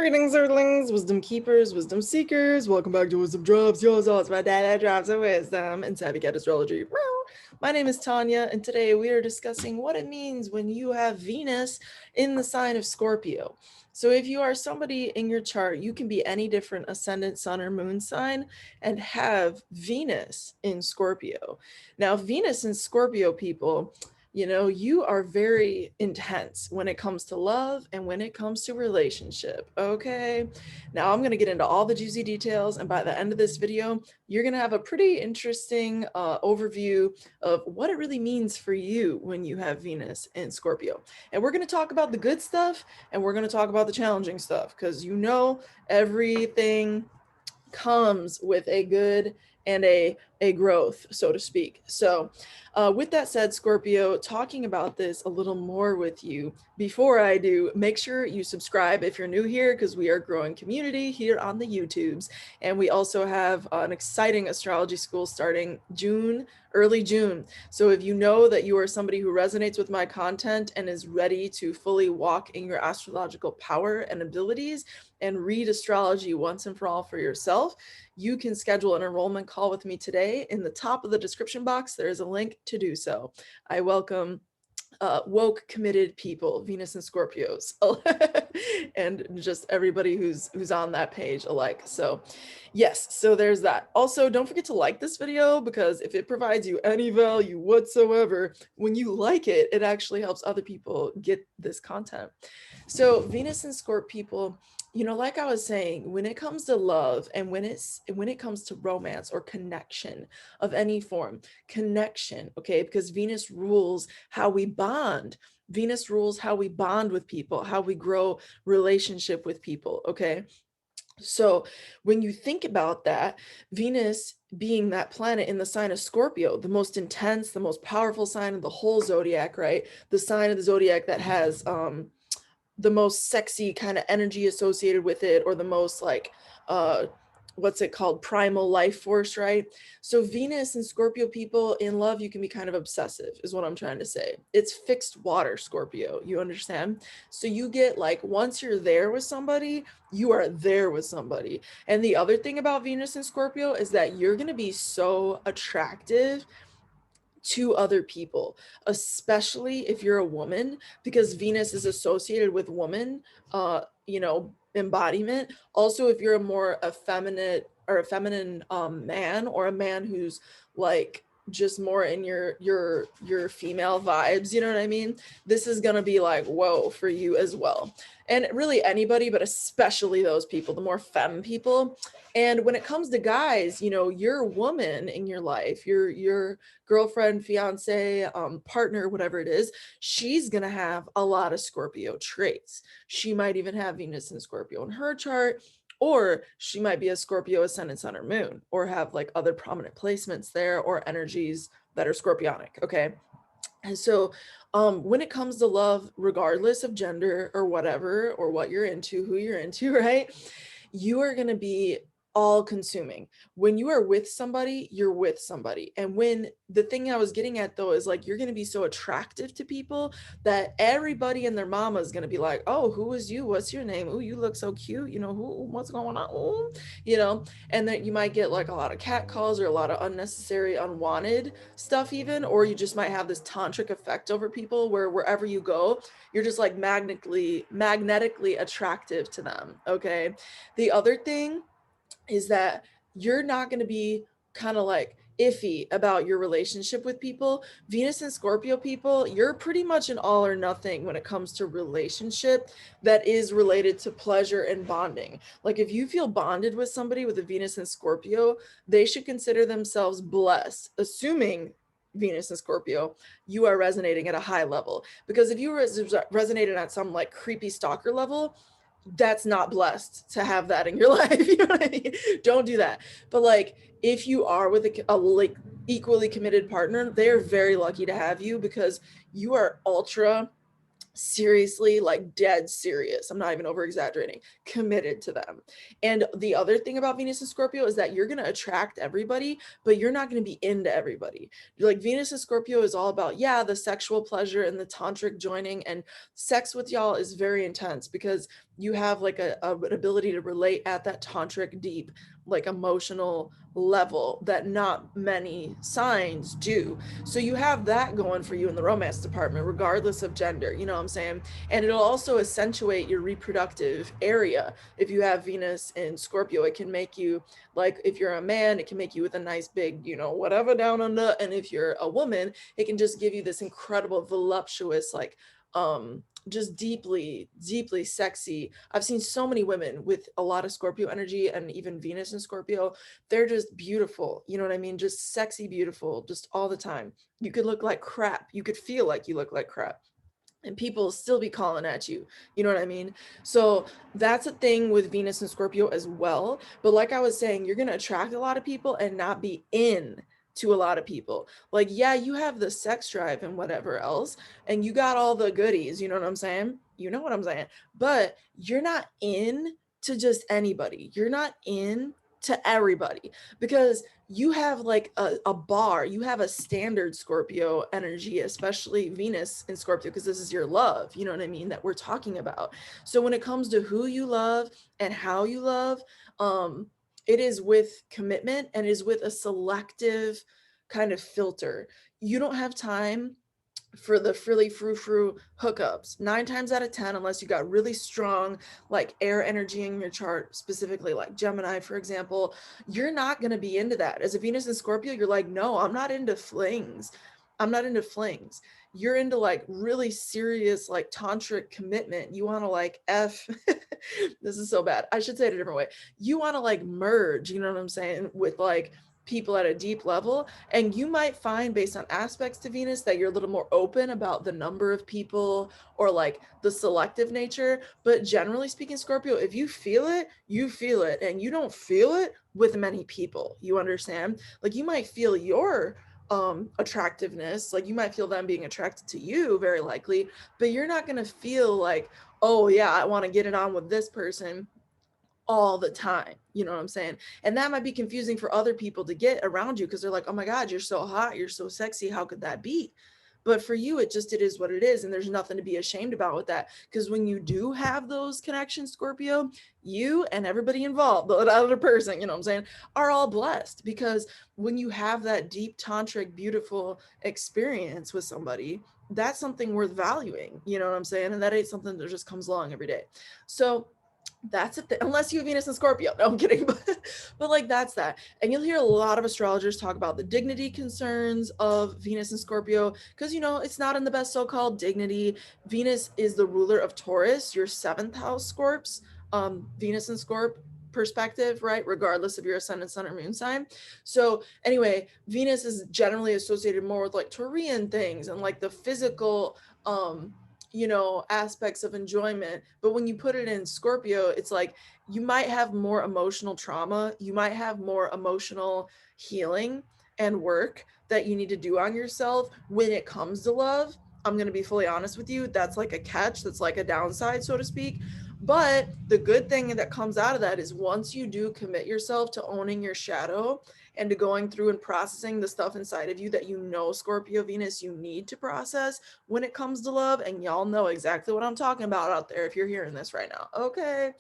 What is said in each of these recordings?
Greetings, Earthlings, wisdom keepers, wisdom seekers. Welcome back to Wisdom Dropz. Yo, so it's my dad that drops of wisdom and savvy cat astrology. My name is Tanya, and today we are discussing what it means when you have Venus in the sign of Scorpio. So if you are somebody in your chart, you can be any different ascendant, sun, or moon sign and have Venus in Scorpio. Now, Venus in Scorpio people, you are very intense when it comes to love and when it comes to relationship, okay? Now I'm going to get into all the juicy details, and by the end of this video, you're going to have a pretty interesting overview of what it really means for you when you have Venus in Scorpio. And we're going to talk about the good stuff, and we're going to talk about the challenging stuff, because everything comes with a good and a growth, so to speak. So with that said, Scorpio, talking about this a little more with you, before I do, make sure you subscribe if you're new here, because we are growing community here on the YouTubes. And we also have an exciting astrology school starting early June. So if you know that you are somebody who resonates with my content and is ready to fully walk in your astrological power and abilities and read astrology once and for all for yourself, you can schedule an enrollment call with me today. In the top of the description box, there is a link to do so. I welcome woke, committed people, Venus and Scorpios, and just everybody who's on that page alike. So yes, so there's that. Also, don't forget to like this video, because if it provides you any value whatsoever, when you like it, it actually helps other people get this content. So Venus and Scorp people, like I was saying, when it comes to love and when it comes to romance or connection of any form, okay, because Venus rules how we bond. Venus rules how we bond with people, how we grow relationship with people, okay? So when you think about that, Venus being that planet in the sign of Scorpio, the most intense, the most powerful sign of the whole zodiac, right? The sign of the zodiac that has the most sexy kind of energy associated with it, or the most what's it called, primal life force, right? So Venus and Scorpio people, in love, you can be kind of obsessive, is what I'm trying to say. It's fixed water, Scorpio, you understand? So you get once you're there with somebody, you are there with somebody. And the other thing about Venus and Scorpio is that you're going to be so attractive to other people, especially if you're a woman, because Venus is associated with woman, embodiment. Also, if you're a more effeminate or a feminine man, or a man who's just more in your female vibes, you know what I mean? This is gonna be whoa for you as well. And really anybody, but especially those people, the more femme people. And when it comes to guys, your woman in your life, your girlfriend, fiance, partner, whatever it is, she's gonna have a lot of Scorpio traits. She might even have Venus and Scorpio in her chart, or she might be a Scorpio ascendant, sun, or moon, or have other prominent placements there, or energies that are scorpionic, okay? And so when it comes to love, regardless of gender or whatever, or what you're into, who you're into, right? You are going to be all consuming. When you are with somebody, you're with somebody. And when the thing I was getting at though is you're going to be so attractive to people that everybody and their mama is going to be like, oh, who is you? What's your name? Oh, you look so cute. What's going on? Ooh, and then you might get a lot of cat calls, or a lot of unnecessary, unwanted stuff even, or you just might have this tantric effect over people where wherever you go, you're just magnetically attractive to them, okay? The other thing is that you're not going to be kind of iffy about your relationship with people. Venus and Scorpio people, you're pretty much an all or nothing when it comes to relationship that is related to pleasure and bonding. If you feel bonded with somebody with a Venus and Scorpio, they should consider themselves blessed, assuming Venus and Scorpio, you are resonating at a high level. Because if you resonated at some creepy stalker level, that's not blessed to have that in your life. You know what I mean? Don't do that. But if you are with a equally committed partner, they're very lucky to have you, because you are ultra seriously, like dead serious. I'm not even over exaggerating, committed to them. And the other thing about Venus and Scorpio is that you're going to attract everybody, but you're not going to be into everybody. Like Venus and Scorpio is all about, yeah, the sexual pleasure and the tantric joining, and sex with y'all is very intense because you have like an ability to relate at that tantric deep, like emotional level that not many signs do. So you have that going for you in the romance department, regardless of gender, you know what I'm saying? And it'll also accentuate your reproductive area. If you have Venus in Scorpio, it can make you, like, if you're a man, it can make you with a nice big, you know, whatever down under. And if you're a woman, it can just give you this incredible, voluptuous, like, just deeply, deeply sexy. I've seen so many women with a lot of Scorpio energy and even Venus in Scorpio. They're just beautiful. You know what I mean? Just sexy, beautiful, just all the time. You could look like crap. You could feel like you look like crap. And people still be calling at you. You know what I mean? So that's a thing with Venus and Scorpio as well. But like I was saying, you're going to attract a lot of people and not be in to a lot of people. Like, yeah, you have the sex drive and whatever else, and you got all the goodies. You know what I'm saying? You know what I'm saying? But you're not in to just anybody. You're not in to everybody because you have like a bar, you have a standard Scorpio energy, especially Venus in Scorpio, because this is your love, you know what I mean, that we're talking about. So when it comes to who you love and how you love, it is with commitment and is with a selective kind of filter. You don't have time for the frilly frou-frou hookups 9 times out of 10, unless you got really strong like air energy in your chart, specifically like Gemini, for example. You're not going to be into that. As a Venus in Scorpio, you're like, no, I'm not into flings. I'm not into flings. You're into like really serious like tantric commitment. You want to like this is so bad, I should say it a different way. You want to like merge, you know what I'm saying, with like people at a deep level. And you might find, based on aspects to Venus, that you're a little more open about the number of people or like the selective nature. But generally speaking, Scorpio, if you feel it, you feel it. And you don't feel it with many people. You understand? Like you might feel your attractiveness, like you might feel them being attracted to you, very likely, but you're not going to feel like, oh yeah, I want to get it on with this person all the time. You know what I'm saying? And that might be confusing for other people to get around you because they're like, oh my God, you're so hot, you're so sexy. How could that be? But for you, it is what it is. And there's nothing to be ashamed about with that. Because when you do have those connections, Scorpio, you and everybody involved, the other person, you know what I'm saying, are all blessed. Because when you have that deep tantric, beautiful experience with somebody, that's something worth valuing. You know what I'm saying? And that ain't something that just comes along every day. So that's it, unless you have Venus and Scorpio. No, I'm kidding. But like that's that. And you'll hear a lot of astrologers talk about the dignity concerns of Venus and Scorpio because, you know, it's not in the best so-called dignity. Venus is the ruler of Taurus, your 7th house Scorps, Venus and Scorp perspective, right? Regardless of your ascendant, sun, or moon sign. So anyway, Venus is generally associated more with like Taurian things and like the physical, you know, aspects of enjoyment. But when you put it in Scorpio, it's like you might have more emotional trauma, you might have more emotional healing and work that you need to do on yourself when it comes to love. I'm going to be fully honest with you, that's like a catch, that's like a downside, so to speak. But the good thing that comes out of that is once you do commit yourself to owning your shadow and to going through and processing the stuff inside of you that, you know, Scorpio Venus, you need to process when it comes to love. And y'all know exactly what I'm talking about out there if you're hearing this right now. Okay.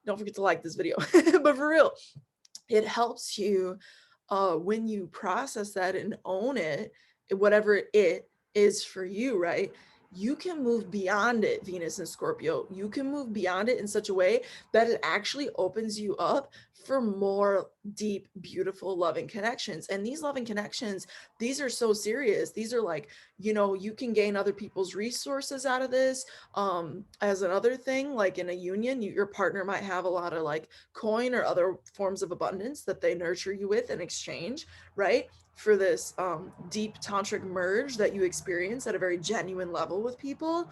Don't forget to like this video. But for real, it helps you when you process that and own it, whatever it is for you, right? You can move beyond it, Venus and Scorpio. You can move beyond it in such a way that it actually opens you up for more deep, beautiful, loving connections. And these loving connections, these are so serious. These are like, you know, you can gain other people's resources out of this. As another thing, like in a union, your partner might have a lot of like coin or other forms of abundance that they nurture you with in exchange, right? For this deep tantric merge that you experience at a very genuine level with people.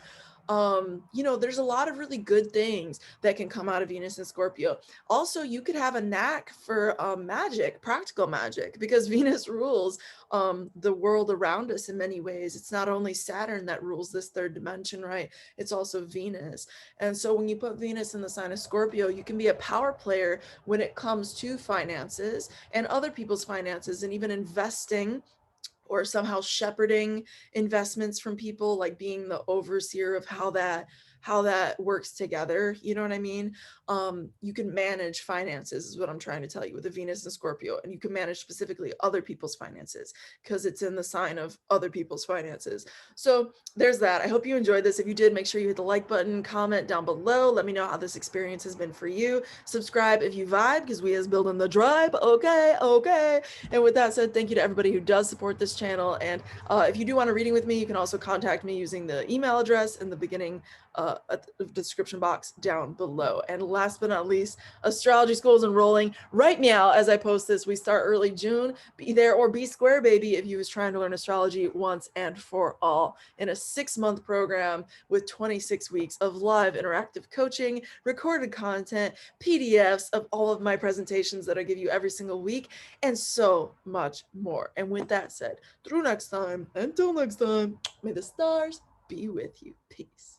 You know, there's a lot of really good things that can come out of Venus and Scorpio. Also, you could have a knack for magic, practical magic, because Venus rules the world around us in many ways. It's not only Saturn that rules this third dimension, right? It's also Venus. And so when you put Venus in the sign of Scorpio, you can be a power player when it comes to finances and other people's finances, and even investing or somehow shepherding investments from people, like being the overseer of how that works together. You know what I mean? You can manage finances is what I'm trying to tell you with the Venus and Scorpio, and you can manage specifically other people's finances because it's in the sign of other people's finances. So there's that. I hope you enjoyed this. If you did, make sure you hit the like button, comment down below, let me know how this experience has been for you. Subscribe if you vibe, because we is building the tribe. Okay. And with that said, thank you to everybody who does support this channel. And if you do want a reading with me, you can also contact me using the email address in the beginning description box down below. And last but not least, astrology school is enrolling right now. As I post this, we start early June. Be there or be square, baby, if you was trying to learn astrology once and for all in a 6-month program with 26 weeks of live interactive coaching, recorded content, PDFs of all of my presentations that I give you every single week, and so much more. And with that said, until next time, may the stars be with you. Peace.